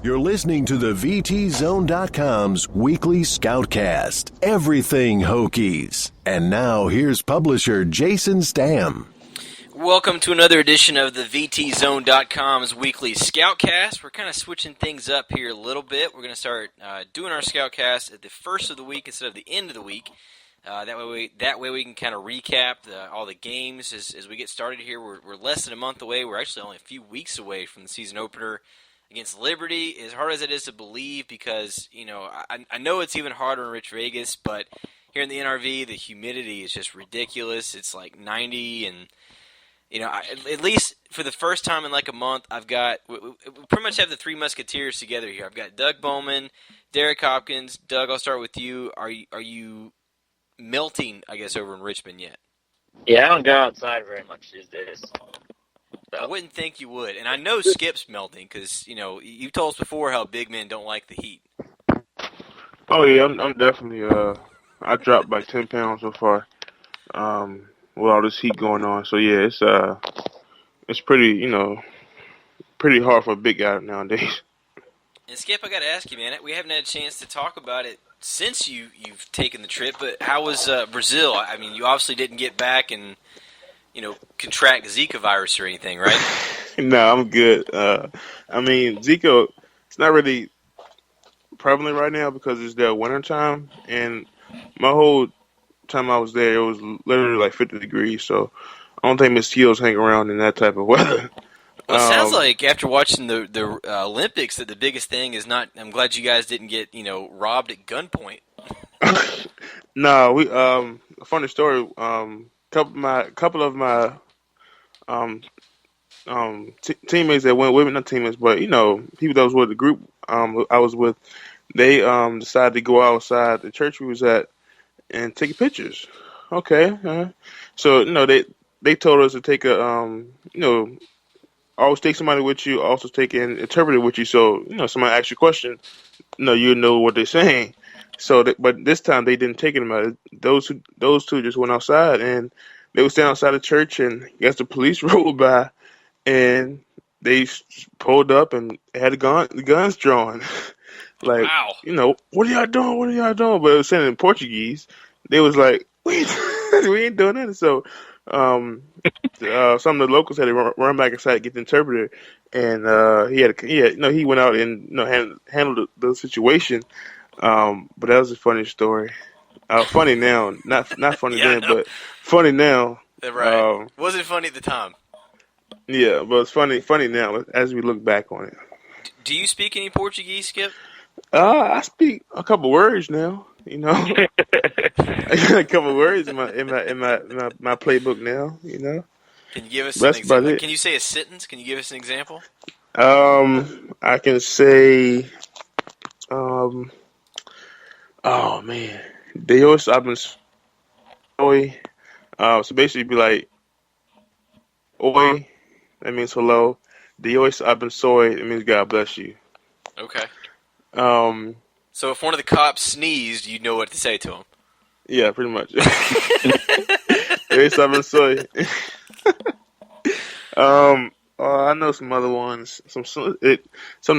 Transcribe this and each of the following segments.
You're listening to the VTZone.com's weekly Scoutcast. Everything Hokies. And now here's publisher Jason Stamm. Welcome to another edition of the VTZone.com's weekly Scoutcast. We're kind of switching things up here a little bit. We're going to start doing our Scoutcast at the first of the week instead of the end of the week. That way we can kind of recap all the games as we get started here. We're less than a month away. We're actually only a few weeks away from the season opener against Liberty, as hard as it is to believe, because, you know, I know it's even harder in Rich Vegas, but here in the NRV, the humidity is just ridiculous. It's like 90, and, you know, at least for the first time in like a month, we pretty much have the three Musketeers together here. I've got Doug Bowman, Derrick, Hopkins. Doug, I'll start with you. Are you melting, I guess, over in Richmond yet? Yeah, I don't go outside very much these days. So. I wouldn't think you would. And I know Skip's melting because, you know, you told us before how big men don't like the heat. Oh, yeah, I'm definitely, I dropped like 10 pounds so far with all this heat going on. So, yeah, it's pretty, you know, pretty hard for a big guy nowadays. And, Skip, I got to ask you, man, we haven't had a chance to talk about it since you've taken the trip, but how was Brazil? I mean, you obviously didn't get back and, you know, contract Zika virus or anything, right? No, I'm good. I mean, Zika, it's not really prevalent right now because it's their winter time, and my whole time I was there, it was literally like 50 degrees, so I don't think mosquitoes hang around in that type of weather. Well, it sounds like after watching the Olympics that the biggest thing is not. I'm glad you guys didn't get, you know, robbed at gunpoint. No, we a funny story. Couple of my teammates that went with me, not teammates, but you know, people that was with the group I was with, they decided to go outside the church we was at and take pictures. Okay, so you know they told us to take a you know, always take somebody with you, also take an interpreter with you, so you know somebody asks you a question, you know what they're saying. So, but this time they didn't take them. Those two just went outside, and they were standing outside the church, and I guess the police rolled by, and they pulled up and had the guns drawn. Like, wow. You know, what are y'all doing? What are y'all doing? But it was saying in Portuguese. They was like, we ain't doing that. So, some of the locals had to run back inside to get the interpreter, and he went out and handled the situation. But that was a funny story. Funny now, not funny then, but funny now. Right. Wasn't funny at the time. Yeah, but it's funny now as we look back on it. Do you speak any Portuguese, Skip? I speak a couple words now. You know, I got a couple words in my playbook now. You know. Can you give us an example? Can you say a sentence? Can you give us an example? I can say, oh man, Deus abençoe. So basically, it'd be like, oi, that means hello. Deus abençoe, it means God bless you. Okay. So if one of the cops sneezed, you'd know what to say to him. Yeah, pretty much. Deus abençoe. I know some other ones. Some of the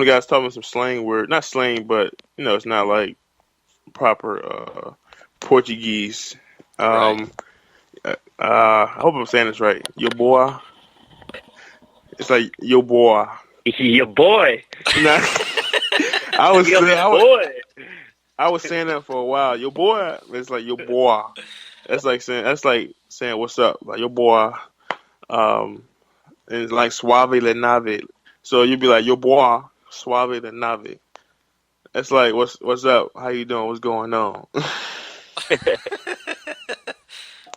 guys taught me some slang word, not slang, but you know, it's not like proper Portuguese. Right. I hope I'm saying this right. Yo boy. It's like yo boy. Your boy. Nah, I was saying that for a while. Yo boy. It's like yo boy. That's like saying what's up, like yo boy. And it's like suave le nave. So you'd be like yo boy, suave le nave. It's like what's up? How you doing? What's going on?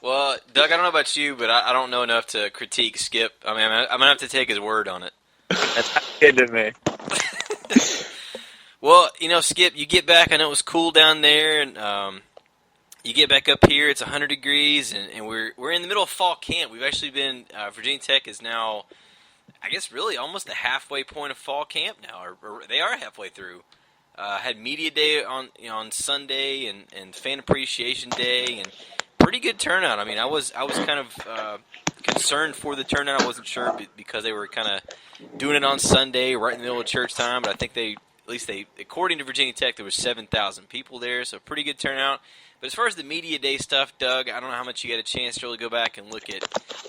Well, Doug, I don't know about you, but I don't know enough to critique Skip. I mean, I'm going to have to take his word on it. That's good to me. Well, you know, Skip, you get back. I know it was cool down there, and you get back up here. It's 100 degrees, and we're in the middle of fall camp. We've actually been Virginia Tech is now, I guess, really almost the halfway point of fall camp now, or they are halfway through. Had media day on Sunday and fan appreciation day, and pretty good turnout. I mean, I was kind of concerned for the turnout. I wasn't sure because they were kind of doing it on Sunday right in the middle of church time, but I think they least according to Virginia Tech, there was 7,000 people there, so pretty good turnout. But as far as the media day stuff, Doug, I don't know how much you got a chance to really go back and look at,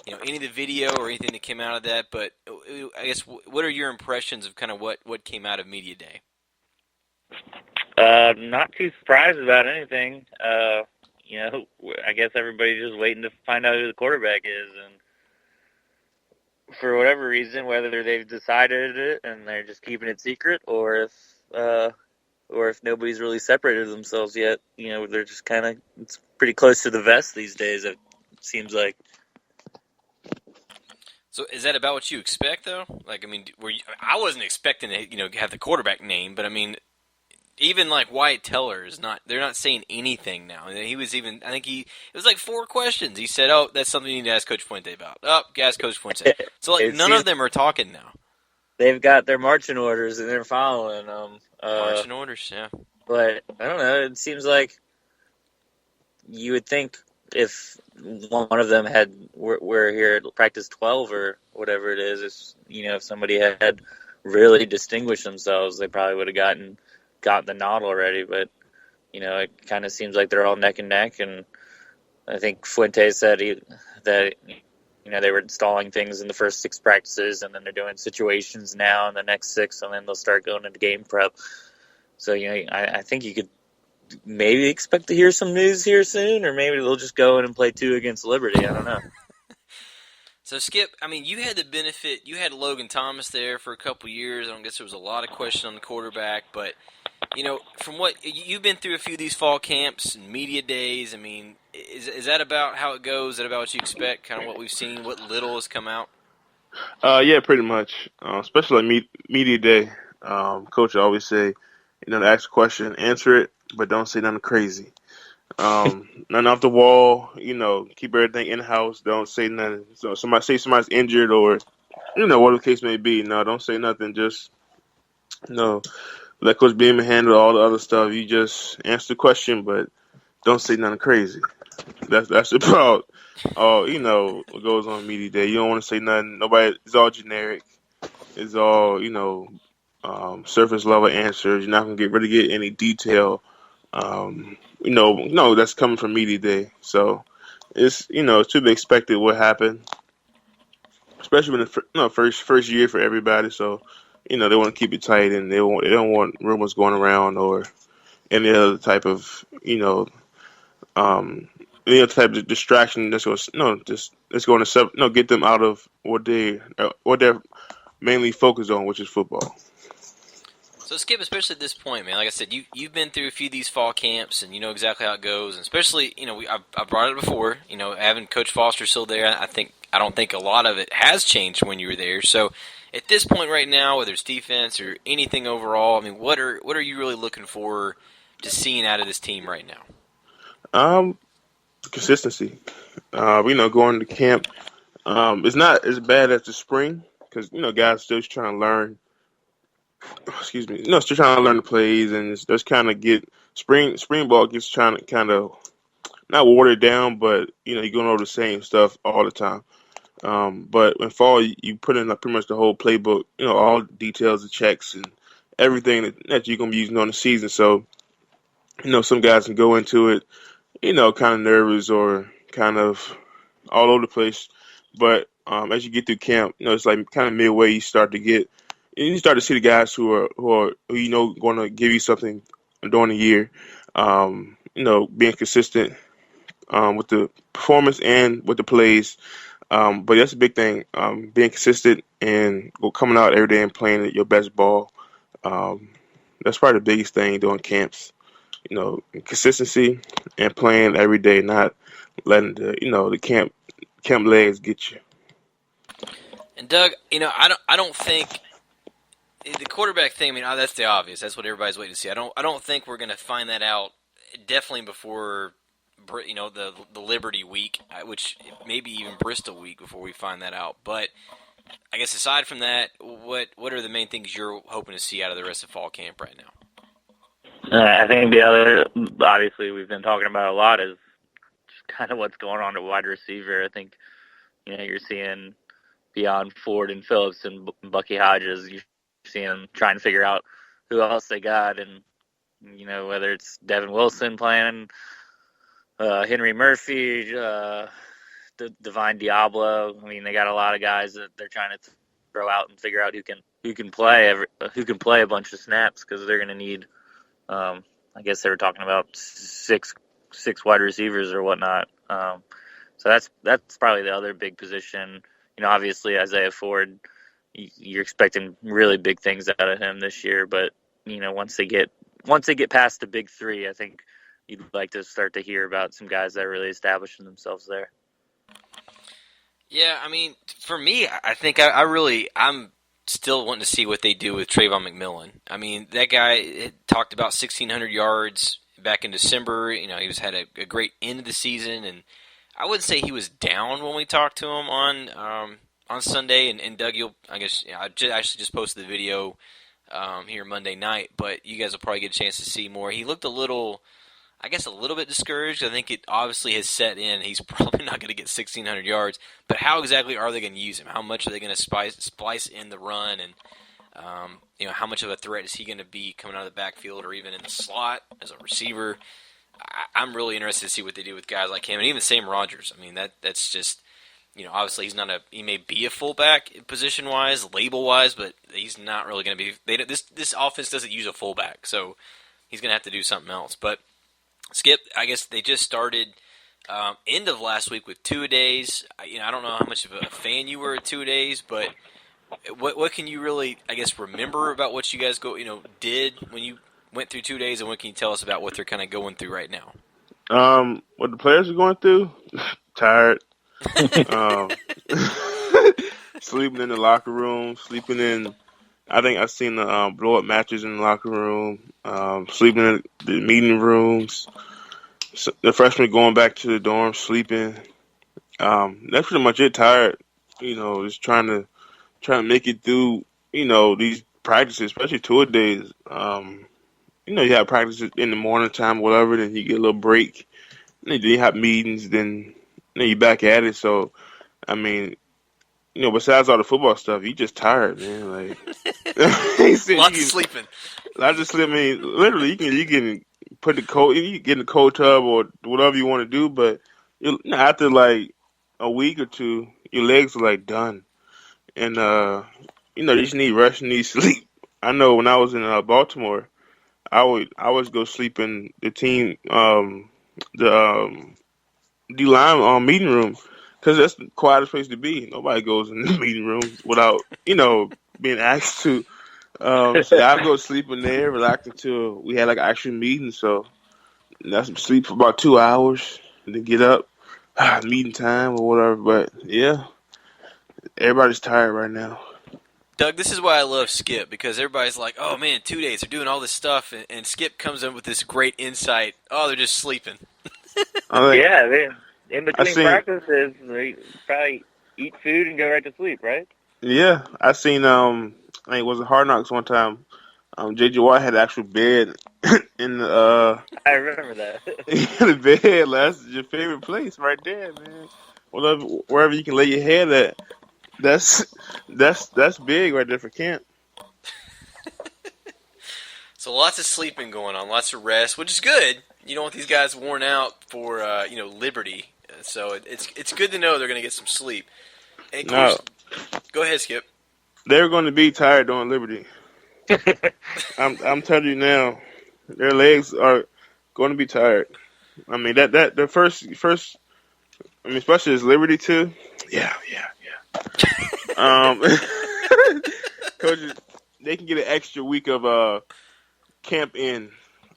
any of the video or anything that came out of that. But I guess what are your impressions of kind of what came out of media day? Not too surprised about anything. I guess everybody's just waiting to find out who the quarterback is, and for whatever reason, whether they've decided it and they're just keeping it secret, or if nobody's really separated themselves yet, they're just it's pretty close to the vest these days, it seems like. So is that about what you expect, though? Like, I mean, I wasn't expecting to, have the quarterback name, but I mean, even like Wyatt Teller they're not saying anything now. And he was even, I think it was like 4 questions. He said, "Oh, that's something you need to ask Coach Fuente about." Oh, ask Coach Fuente. So like none of them are talking now. They've got their marching orders and they're following them. Marching orders, yeah. But I don't know. It seems like you would think if one of them were here at practice 12 or whatever it is, if somebody had really distinguished themselves, they probably would have gotten the nod already. But it kind of seems like they're all neck and neck. And I think Fuente said that they were installing things in the first 6 practices, and then they're doing situations now in the next 6, and then they'll start going into game prep. So, I think you could maybe expect to hear some news here soon, or maybe they'll just go in and play 2 against Liberty. I don't know. So, Skip, I mean, you had the benefit, you had Logan Thomas there for a couple years. I don't guess there was a lot of question on the quarterback, but, from what you've been through a few of these fall camps and media days, I mean, is that about how it goes? Is that about what you expect, kind of what we've seen, what little has come out? Yeah, pretty much. Especially like media day. Coach always say, to ask a question, answer it, but don't say nothing crazy. Nothing off the wall. Keep everything in house. Don't say nothing. So somebody's injured or, what the case may be. No, don't say nothing. Just let Coach Beaman handle all the other stuff. You just answer the question, but don't say nothing crazy. That's about all, what goes on media day. You don't want to say nothing. Nobody, it's all generic. It's all, surface level answers. You're not going to really get any detail, that's coming from media day. So it's, it's to be expected what happened, especially when the first year for everybody. So, they want to keep it tight, and they don't want rumors going around or any other type of, any other type of distraction that's going to get them out of what they're mainly focused on, which is football. So, Skip, especially at this point, man, like I said, you've been through a few of these fall camps, and you know exactly how it goes. And especially, I brought it before. Having Coach Foster still there, I don't think a lot of it has changed when you were there. So, at this point right now, whether it's defense or anything overall, I mean, what are you really looking for to seeing out of this team right now? Consistency. Going to camp, it's not as bad as the spring because guys still trying to learn. Excuse me. Still trying to learn the plays, and it's just kind of get spring ball gets trying to kind of not watered down, but you're going over the same stuff all the time. But in fall, you put in pretty much the whole playbook, all the details, the checks, and everything that you're going to be using on the season. So, some guys can go into it, kind of nervous or kind of all over the place. But as you get through camp, it's like kind of midway, you start to see the guys who are going to give you something during the year. Being consistent with the performance and with the plays. But that's a big thing. Being consistent and coming out every day and playing your best ball. That's probably the biggest thing during camps. Consistency and playing every day, not letting the camp legs get you. And Doug, I don't think the quarterback thing. I mean, that's the obvious. That's what everybody's waiting to see. I don't think we're going to find that out definitely before the Liberty week, which maybe even Bristol week before we find that out. But I guess aside from that, what are the main things you're hoping to see out of the rest of fall camp right now? I think the other, obviously, we've been talking about a lot is just kind of what's going on at wide receiver. I think, you're seeing beyond Ford and Phillips and Bucky Hodges, you're seeing them trying to figure out who else they got, and whether it's Devin Wilson playing, Henry Murphy, Divine Diablo. I mean, they got a lot of guys that they're trying to throw out and figure out who can play a bunch of snaps, because they're going to need. I guess they were talking about six wide receivers or whatnot. So that's probably the other big position. Obviously Isaiah Ford, you're expecting really big things out of him this year, but once they get past the big three, I think you'd like to start to hear about some guys that are really establishing themselves there. Yeah, I mean, for me, I think I'm still wanting to see what they do with Trayvon McMillan. I mean, that guy talked about 1,600 yards back in December. He had a great end of the season, and I wouldn't say he was down when we talked to him on Sunday. And Doug, I actually just posted the video here Monday night, but you guys will probably get a chance to see more. He looked a little bit discouraged. I think it obviously has set in. He's probably not going to get 1,600 yards, but how exactly are they going to use him? How much are they going to splice in the run, and how much of a threat is he going to be coming out of the backfield or even in the slot as a receiver? I'm really interested to see what they do with guys like him, and even Sam Rogers. I mean, that's just, obviously he may be a fullback position-wise, label-wise, but he's not really going to be. This offense doesn't use a fullback, so he's going to have to do something else. But Skip, I guess they just started end of last week with two-a-days. I don't know how much of a fan you were of two-a-days, but what can you really, I guess, remember about what you guys did when you went through 2 days, and what can you tell us about what they're kind of going through right now? What the players are going through? Tired. Sleeping in the locker room. I think I've seen the blow-up mattress in the locker room. Sleeping in the meeting rooms. So the freshmen going back to the dorm, sleeping. That's pretty much it. Tired. Just trying to make it through. These practices, especially two-a-days. You have practices in the morning time, whatever, then you get a little break. Then you have meetings, then you're back at it. So, I mean, besides all the football stuff, you just tired, man. Like, Lots of sleeping. I just sleep. I mean, literally, you can put you can get in the cold tub or whatever you want to do, but after like a week or two, your legs are like done, and you just need rest, you need sleep. I know when I was in Baltimore, I would go sleep in the team, the D-line meeting room, because that's the quietest place to be. Nobody goes in the meeting room without, being asked to. So I'd go sleep in there, relax until we had like an actual meeting. So that's sleep for about 2 hours, and then get up, meeting time or whatever. But yeah, everybody's tired right now. Doug, this is why I love Skip, because everybody's like, oh man, 2 days, they're doing all this stuff, and Skip comes in with this great insight. Oh, they're just sleeping. In between practices, they probably eat food and go right to sleep, right? Yeah, I seen, I think it was a Hard Knocks one time. J.J. Watt had an actual bed in the, I remember that. in the bed. That's your favorite place right there, man. Wherever you can lay your head at. That's big right there for camp. So lots of sleeping going on, lots of rest, which is good. You don't want these guys worn out for Liberty. So it's good to know they're going to get some sleep. And course, go ahead, Skip. They're going to be tired during Liberty. I'm telling you now, their legs are going to be tired. I mean that the first. I mean, especially as Liberty too. Yeah. Coaches, they can get an extra week of camp in.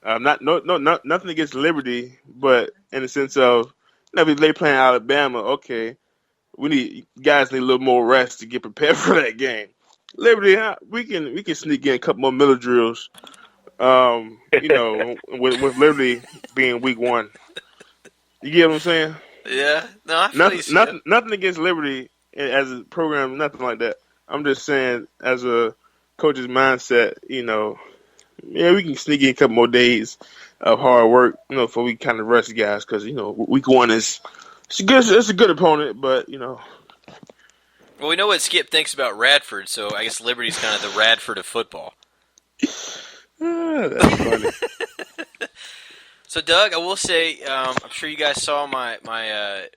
Nothing against Liberty, but in the sense of, if they playing Alabama, okay, guys need a little more rest to get prepared for that game. Liberty, we can sneak in a couple more middle drills. With Liberty being week one. You get what I'm saying? Yeah. No, I feel nothing against Liberty as a program, nothing like that. I'm just saying, as a coach's mindset, we can sneak in a couple more days of hard work, before we kind of rest guys, because week one it's a good opponent, but Well, we know what Skip thinks about Radford, so I guess Liberty's kind of the Radford of football. That's funny. So, Doug, I will say, I'm sure you guys saw my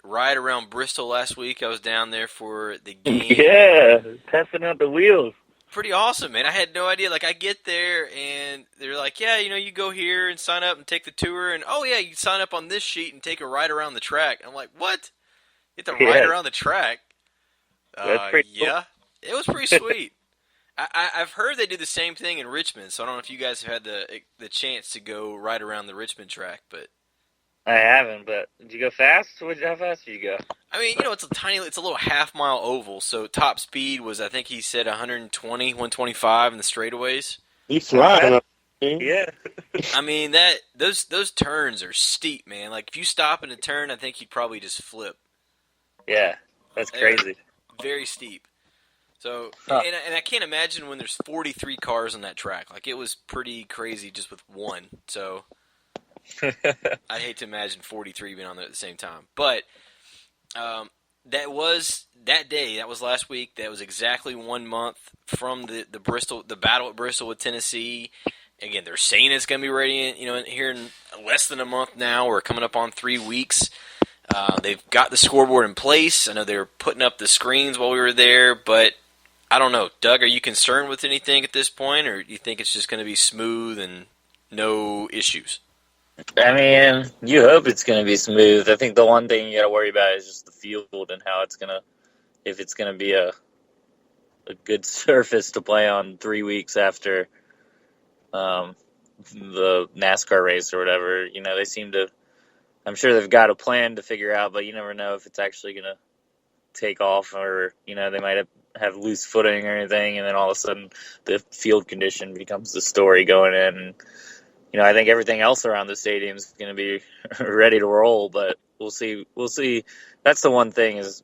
ride around Bristol last week. I was down there for the game. Yeah, testing out the wheels. Pretty awesome, man. I had no idea. Like, I get there, and they're like, yeah, you go here and sign up and take the tour. And, oh, yeah, you sign up on this sheet and take a ride around the track. I'm like, what? You have to ride around the track? That's pretty cool. Yeah. It was pretty sweet. I've heard they do the same thing in Richmond, so I don't know if you guys have had the chance to go ride around the Richmond track, but I haven't. But did you go fast? How fast did you go? I mean, it's a little half-mile oval, so top speed was, I think he said 120, 125 in the straightaways. He's flying. Yeah. I mean, those turns are steep, man. Like, if you stop in a turn, I think you'd probably just flip. Yeah, that's crazy. Very steep. So, Huh. and I can't imagine when there's 43 cars on that track. Like, it was pretty crazy just with one. So, I'd hate to imagine 43 being on there at the same time. But that was last week. That was exactly 1 month from the battle at Bristol with Tennessee. Again, they're saying it's going to be ready, here in less than a month now. We're coming up on 3 weeks. They've got the scoreboard in place. I know they were putting up the screens while we were there, but I don't know. Doug, are you concerned with anything at this point, or do you think it's just going to be smooth and no issues? I mean, you hope it's going to be smooth. I think the one thing you got to worry about is just the field and how if it's going to be a good surface to play on 3 weeks after the NASCAR race or whatever. They seem to. I'm sure they've got a plan to figure out, but you never know if it's actually going to take off, or they might have loose footing or anything, and then all of a sudden the field condition becomes the story going in. And, I think everything else around the stadium is going to be ready to roll, but we'll see. We'll see. That's the one thing is,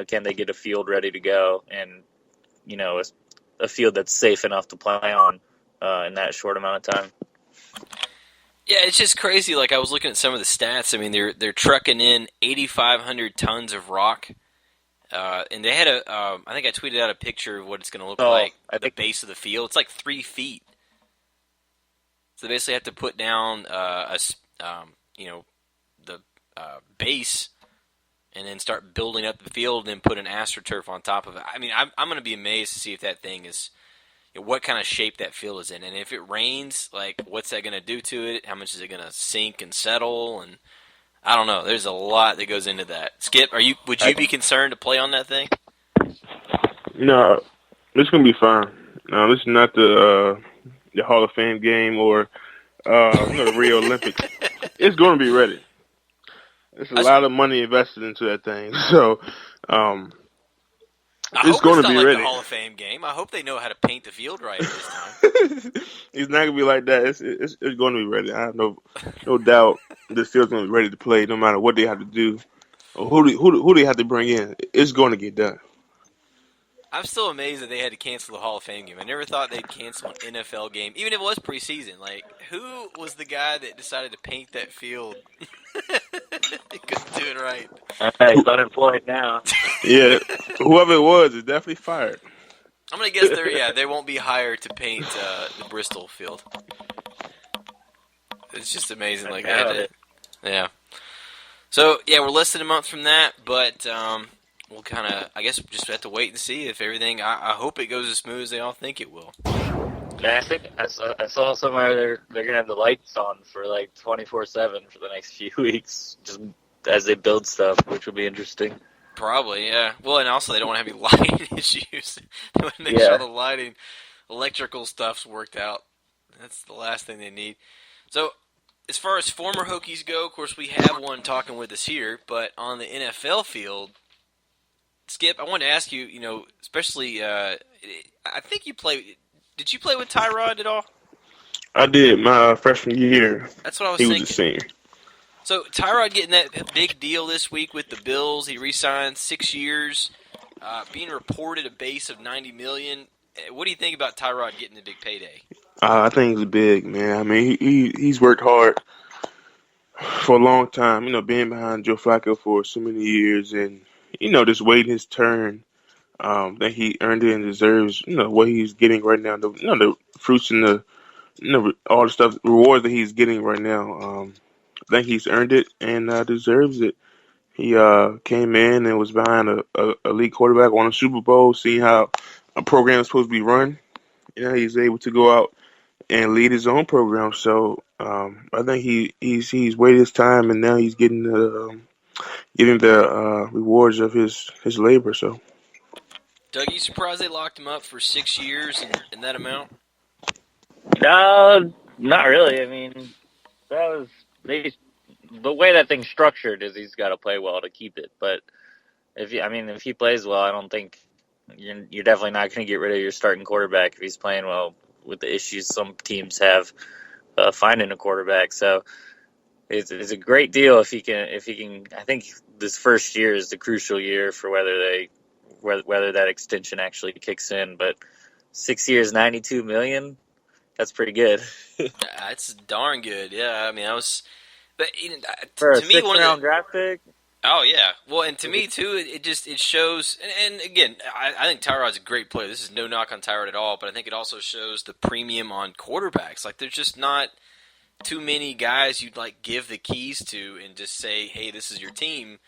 can they get a field ready to go, and a field that's safe enough to play on in that short amount of time. Yeah, it's just crazy. Like, I was looking at some of the stats. I mean, they're trucking in 8,500 tons of rock, and they had I think I tweeted out a picture of what it's going to look like at the base of the field. It's like 3 feet. So they basically have to put down the base, and then start building up the field, and then put an AstroTurf on top of it. I mean, I'm going to be amazed to see if that thing is. What kind of shape that field is in, and if it rains, like, what's that going to do to it? How much is it going to sink and settle? And I don't know. There's a lot that goes into that. Skip, would you be concerned to play on that thing? No, it's going to be fine. No, this is not the Hall of Fame game or the Rio Olympics. It's going to be ready. There's a lot of money invested into that thing, so. It's going to be like ready. The Hall of Fame game. I hope they know how to paint the field right this time. It's not going to be like that. It's going to be ready. I have no doubt this field's going to be ready to play, no matter what they have to do or who they have to bring in. It's going to get done. I'm still amazed that they had to cancel the Hall of Fame game. I never thought they'd cancel an NFL game, even if it was preseason. Like, who was the guy that decided to paint that field? He couldn't do it right. He's unemployed now. Yeah, whoever it was is definitely fired. I'm going to guess they won't be hired to paint the Bristol field. It's just amazing. Like, yeah. So, yeah, we're less than a month from that, but we'll kind of, I guess, just have to wait and see if everything, I hope it goes as smooth as they all think it will. Yeah, I think I saw somewhere they're going to have the lights on for like 24/7 for the next few weeks, just as they build stuff, which will be interesting. Probably, yeah. Well, and also they don't want to have any lighting issues. They want to make sure the lighting, electrical stuff's worked out. That's the last thing they need. So, as far as former Hokies go, of course, we have one talking with us here, but on the NFL field, Skip, I wanted to ask you, especially, I think you played. Did you play with Tyrod at all? I did my freshman year. That's what I was thinking. He was a senior. So Tyrod getting that big deal this week with the Bills. He re-signed 6 years, being reported a base of $90 million. What do you think about Tyrod getting the big payday? I think it's big, man. I mean, he's worked hard for a long time. Being behind Joe Flacco for so many years, and just waiting his turn. That he earned it and deserves, what he's getting right now. The fruits and the all the stuff, rewards that he's getting right now. I think he's earned it and deserves it. He came in and was behind a elite quarterback, won a Super Bowl, seeing how a program is supposed to be run. He's able to go out and lead his own program. So I think he's waited his time, and now he's getting the rewards of his labor. So, Doug, you surprised they locked him up for 6 years and that amount? Not really. I mean, the way that thing's structured is he's got to play well to keep it. But if he plays well, I don't think you're definitely not going to get rid of your starting quarterback if he's playing well with the issues some teams have finding a quarterback. So it's a great deal if he can. I think this first year is the crucial year for whether that extension actually kicks in. But 6 years, $92 million. That's pretty good. That's darn good. Yeah, I mean, but for a to me, one of the draft pick. Oh yeah, well, and to me too, it shows. And again, I think Tyrod's a great player. This is no knock on Tyrod at all, but I think it also shows the premium on quarterbacks. Like, there's just not too many guys you'd like give the keys to and just say, "Hey, this is your team."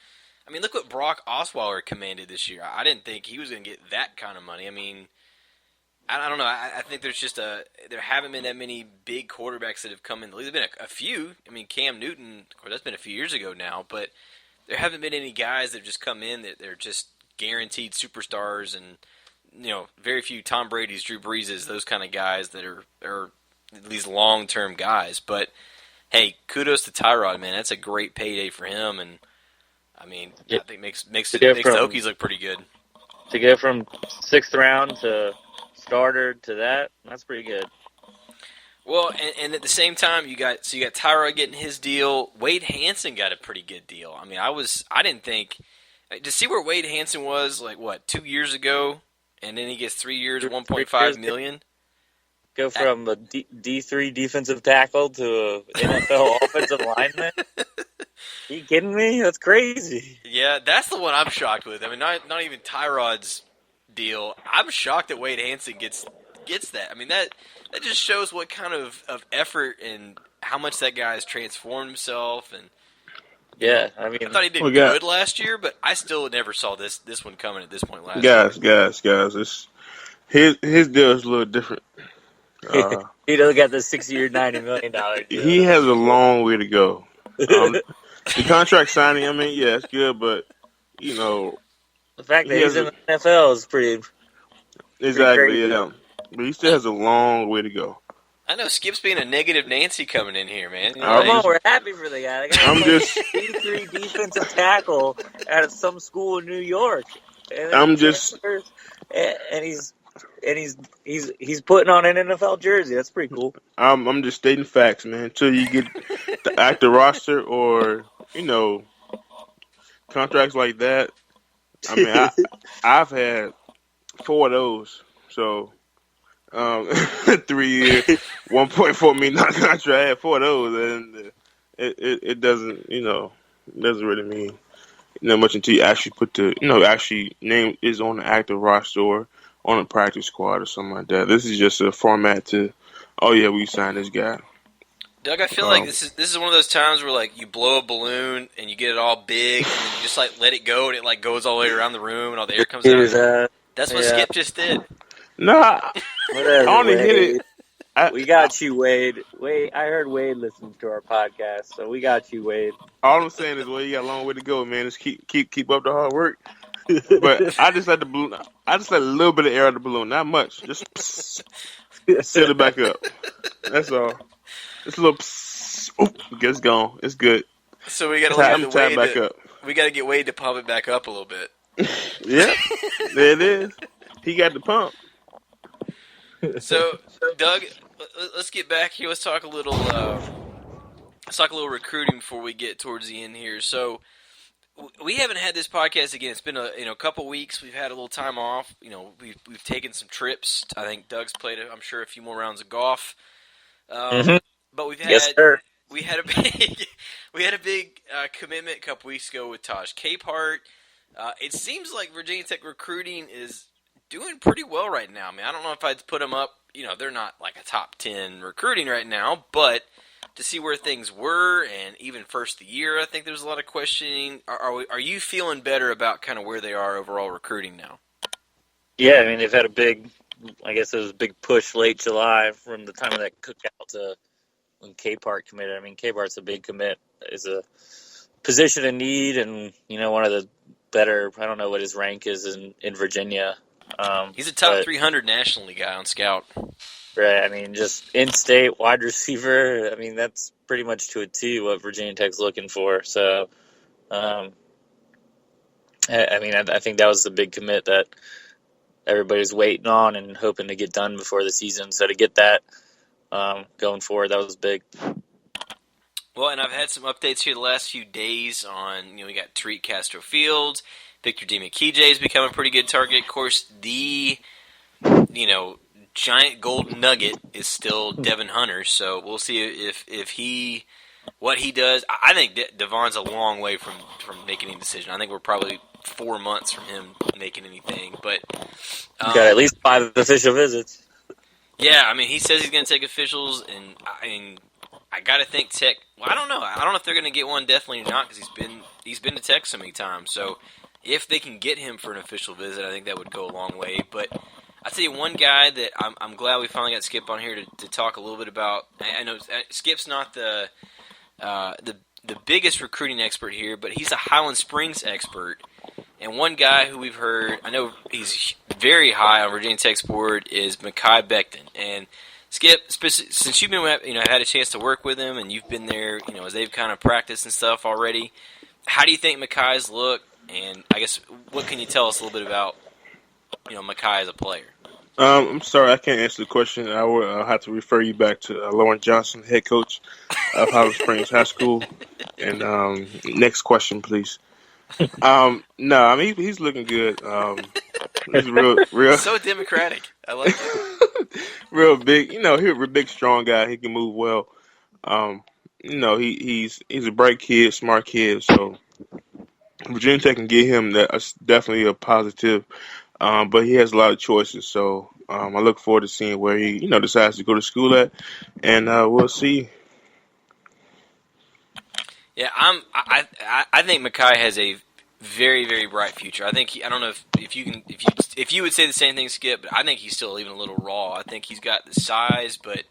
I mean, look what Brock Osweiler commanded this year. I didn't think he was going to get that kind of money. I mean, I don't know. I think there's just there haven't been that many big quarterbacks that have come in the league. There's been a few. I mean, Cam Newton, of course, that's been a few years ago now, but there haven't been any guys that have just come in that they're just guaranteed superstars, and very few Tom Brady's, Drew Breeses, those kind of guys that are these long-term guys. But hey, kudos to Tyrod, man. That's a great payday for him, and I mean, I think makes the Hokies look pretty good. To go from 6th round to starter to that's pretty good. Well, and at the same time, you got Tyrod getting his deal. Wade Hanson got a pretty good deal. I mean, I didn't think to see where Wade Hanson was 2 years ago, and then he gets 3 years, $1.5 million. Go from a D3 defensive tackle to a NFL offensive lineman. Are you kidding me? That's crazy. Yeah, that's the one I'm shocked with. I mean, not even Tyrod's deal. I'm shocked that Wade Hanson gets that. I mean, that just shows what kind of effort and how much that guy has transformed himself. And yeah, I mean, I thought he did good last year, but I still never saw this one coming at this point last year. Guys, his deal is a little different. He doesn't got the 6-year, $90 million deal. He has a long way to go. The contract signing, I mean, yeah, it's good, but the fact that he's in the NFL is pretty. Exactly, yeah. But he still has a long way to go. I know Skip's being a negative Nancy coming in here, man. We're happy for the guy. I'm just D3 defensive tackle at some school in New York. I'm just, and he's putting on an NFL jersey. That's pretty cool. I'm just stating facts, man. Until you get the active roster or contracts like that. I mean, I've had 4 of those. So 3 year, $1.4 million contract. I had 4 of those, and it doesn't doesn't really mean much until you actually put actually name is on the active roster or on a practice squad or something like that. This is just a format to, we signed this guy. Doug, I feel like this is one of those times where you blow a balloon and you get it all big and then you just let it go and it goes all the way around the room and all the air comes out. That's what Skip just did. No, I only hit it. We got you, Wade. I heard Wade listens to our podcast, so we got you, Wade. All I'm saying is, you got a long way to go, man. Just keep up the hard work. But I just let the balloon. I just let a little bit of air out of the balloon, not much. Just seal it back up. That's all. Just a little. It's gone. It's good. So we got to get Wade to pump it back up a little bit. Yeah, there it is. He got the pump. So, Doug, let's get back here. Let's talk a little recruiting before we get towards the end here. So, we haven't had this podcast again. It's been a couple weeks. We've had a little time off. We've taken some trips. I think Doug's played, I'm sure, a few more rounds of golf. But we've had we had a big commitment a couple weeks ago with Taj Capehart. It seems like Virginia Tech recruiting is doing pretty well right now. I mean, I don't know if I'd put them up they're not like a top 10 recruiting right now, but to see where things were, and even first of the year, I think there's a lot of questioning. Are you feeling better about kind of where they are overall recruiting now? Yeah, I mean, they've had a big push late July from the time of that cookout to when K-Part committed. I mean, K-Part's a big commit. Is a position in need, and, one of the better, I don't know what his rank is in Virginia. He's a top 300 nationally guy on Scout. Right, I mean, just in-state wide receiver. I mean, that's pretty much to a T what Virginia Tech's looking for. So, I think that was the big commit that everybody's waiting on and hoping to get done before the season. So to get that going forward, that was big. Well, and I've had some updates here the last few days on, we got Tariq Castro Fields, Victor DiMcKeejay has become a pretty good target. Of course, the, giant gold nugget is still Devin Hunter, so we'll see what he does. I think Devon's a long way from making any decision. I think we're probably 4 months from him making anything, but got at least 5 official visits. Yeah, I mean, he says he's going to take officials, and I got to think Tech. Well, I don't know. I don't know if they're going to get one definitely or not, because he's been to Tech so many times. So if they can get him for an official visit, I think that would go a long way. But I'll tell you one guy that I'm glad we finally got Skip on here to talk a little bit about. I know Skip's not the biggest recruiting expert here, but he's a Highland Springs expert. And one guy who we've heard, I know he's very high on Virginia Tech's board, is Mekhi Becton. And Skip, since you've been, had a chance to work with him, and you've been there, as they've kind of practiced and stuff already, how do you think Mekhi's look? And I guess what can you tell us a little bit about, Mekhi as a player? I'm sorry, I can't answer the question. I will have to refer you back to Lauren Johnson, head coach of Highland Springs High School. And next question, please. No, I mean he's looking good. He's real. So democratic. I like it. Real big. He's a big, strong guy. He can move well. He's a bright kid, smart kid. So Virginia Tech can get him. That's definitely a positive. But he has a lot of choices. So I look forward to seeing where he decides to go to school at, and we'll see. Yeah, I think Mekhi has a very, very bright future. I think I don't know if you would say the same thing, Skip, but I think he's still even a little raw. I think he's got the size, but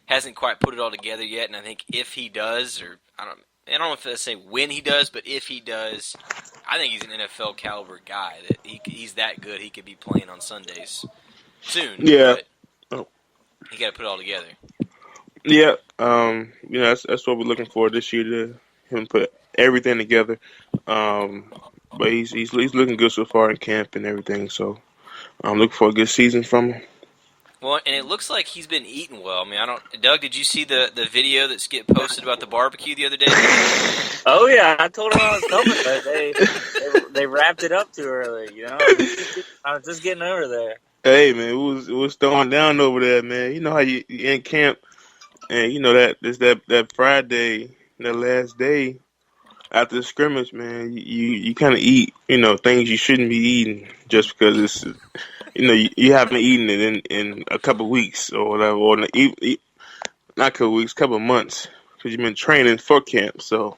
hasn't quite put it all together yet. And I think if he does, or I don't know if I say when he does, but if he does, I think he's an NFL caliber guy. That he's that good. He could be playing on Sundays soon. Yeah, he got to put it all together. Yeah, that's what we're looking for this year, to him put everything together. But he's looking good so far in camp and everything. So I'm looking for a good season from him. Well, and it looks like he's been eating well. I mean, Doug, did you see the video that Skip posted about the barbecue the other day? Oh yeah, I told him I was coming, but they wrapped it up too early. I was just getting over there. Hey man, it was throwing down over there, man. You know how you in camp, and that Friday, the last day after the scrimmage, man. You kind of eat, things you shouldn't be eating just because it's. You haven't eaten it in a couple of weeks or whatever, or not a couple of weeks, couple of months, because you've been training for camp. So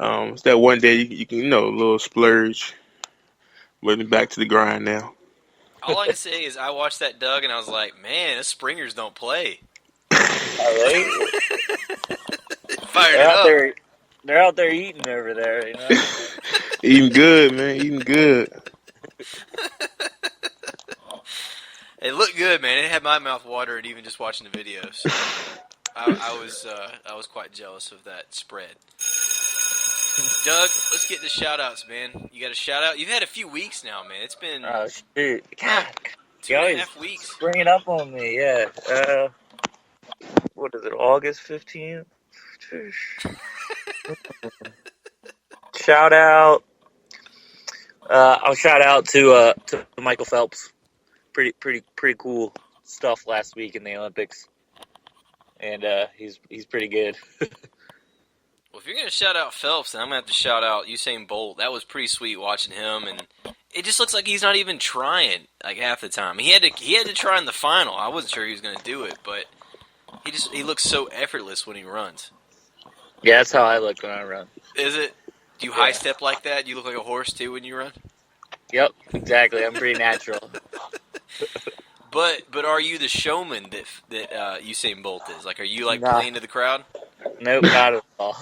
it's that one day you can, a little splurge, but back to the grind now. All I can say is I watched that, Doug, and I was like, man, the Springers don't play. Fired it up. They're out there eating over there, Eating good, man. Eating good. It looked good, man. It had my mouth watering even just watching the videos. I was quite jealous of that spread. Doug, let's get the shout-outs, man. You got a shout-out? You've had a few weeks now, man. It's been... Oh, shoot. God. 2.5 weeks. Bring it up on me, yeah. What is it, August 15th? Shout-out. I'll shout-out to Michael Phelps. Pretty cool stuff last week in the Olympics, and he's pretty good. Well, if you're gonna shout out Phelps, then I'm gonna have to shout out Usain Bolt. That was pretty sweet watching him, and it just looks like he's not even trying like half the time. He had to try in the final. I wasn't sure he was going to do it, but he looks so effortless when he runs. Yeah, that's how I look when I run. Is it? Do you high step like that? Do you look like a horse too when you run? Yep, exactly. I'm pretty natural. But are you the showman that Usain Bolt is? Like, are you like playing to the crowd? Nope, not at all.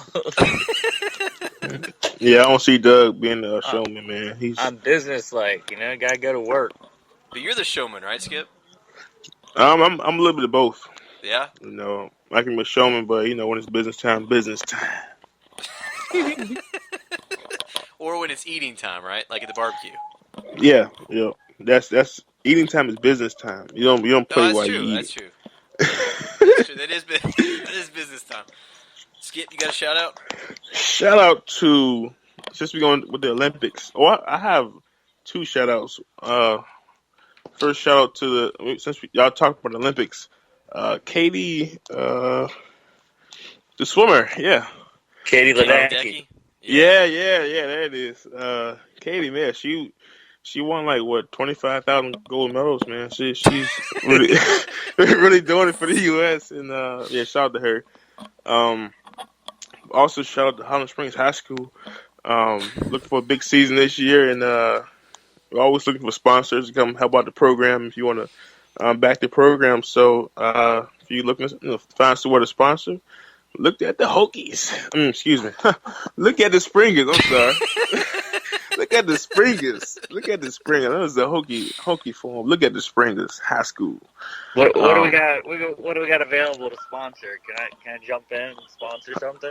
Yeah, I don't see Doug being a showman, man. I'm business-like, gotta go to work. But you're the showman, right, Skip? I'm a little bit of both. Yeah? I can be a showman, but, when it's business time, business time. Or when it's eating time, right? Like at the barbecue. Yeah. That's eating time is business time. You don't play while you eat. That's true. That's true. That is business time. Skip, you got a shout out? Shout out to, since we're going with the Olympics. I have two shout outs. First shout out to y'all talked about the Olympics. Katie, the swimmer, yeah. Katie Ledecky. Yeah, there it is. Katie, man, she won like 25,000 gold medals, man. She's really really doing it for the U.S. and shout out to her. Also shout out to Holland Springs High School. Looking for a big season this year, and we're always looking for sponsors to come help out the program if you want to back the program. So if you're looking to find somewhere to sponsor, look at the Hokies. Excuse me. Look at the Springers. I'm sorry. Look at the Springers. That was the Hokie form. Look at the Springers High School. What do we got? What do we got available to sponsor? Can I jump in and sponsor something?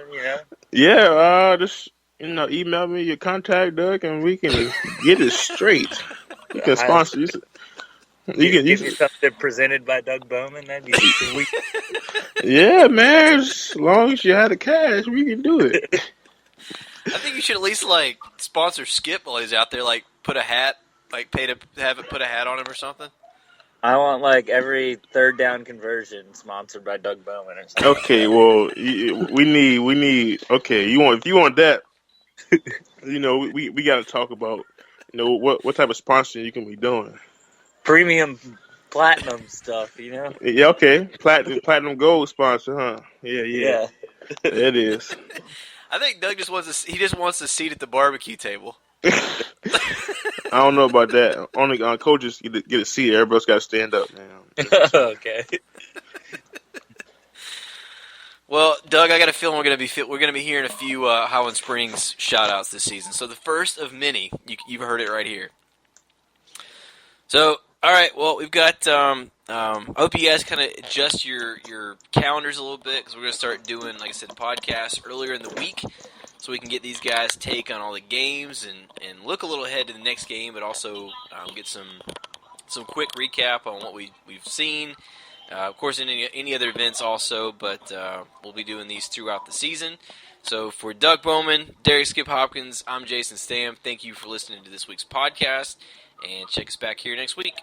Yeah. Just email me your contact, Doug, and we can get it straight. You can sponsor. You can give me something presented by Doug Bowman. That'd be sweet. Yeah, man. As long as you have the cash, we can do it. I think you should at least sponsor Skip while he's out there. Put a hat, pay to have it put a hat on him or something. I want every third down conversion sponsored by Doug Bowman or something. Okay, well, we need. Okay, if you want that, we got to talk about what type of sponsoring you can be doing. Premium platinum stuff, Yeah, okay, platinum gold sponsor, huh? Yeah. It is. I think Doug just wants a seat at the barbecue table. I don't know about that. Only coaches get a seat. Everybody else got to stand up, man. Okay. Well, Doug, I got a feeling we're gonna be hearing a few Highland Springs shout outs this season. So the first of many, you've heard it right here. So, all right, well, we've got. I hope you guys kind of adjust your calendars a little bit because we're going to start doing, like I said, podcasts earlier in the week so we can get these guys' take on all the games and look a little ahead to the next game, but also get some quick recap on what we've seen. Of course, in any other events also, but we'll be doing these throughout the season. So for Doug Bowman, Derrick Skip Hopkins, I'm Jason Stamm. Thank you for listening to this week's podcast, and check us back here next week.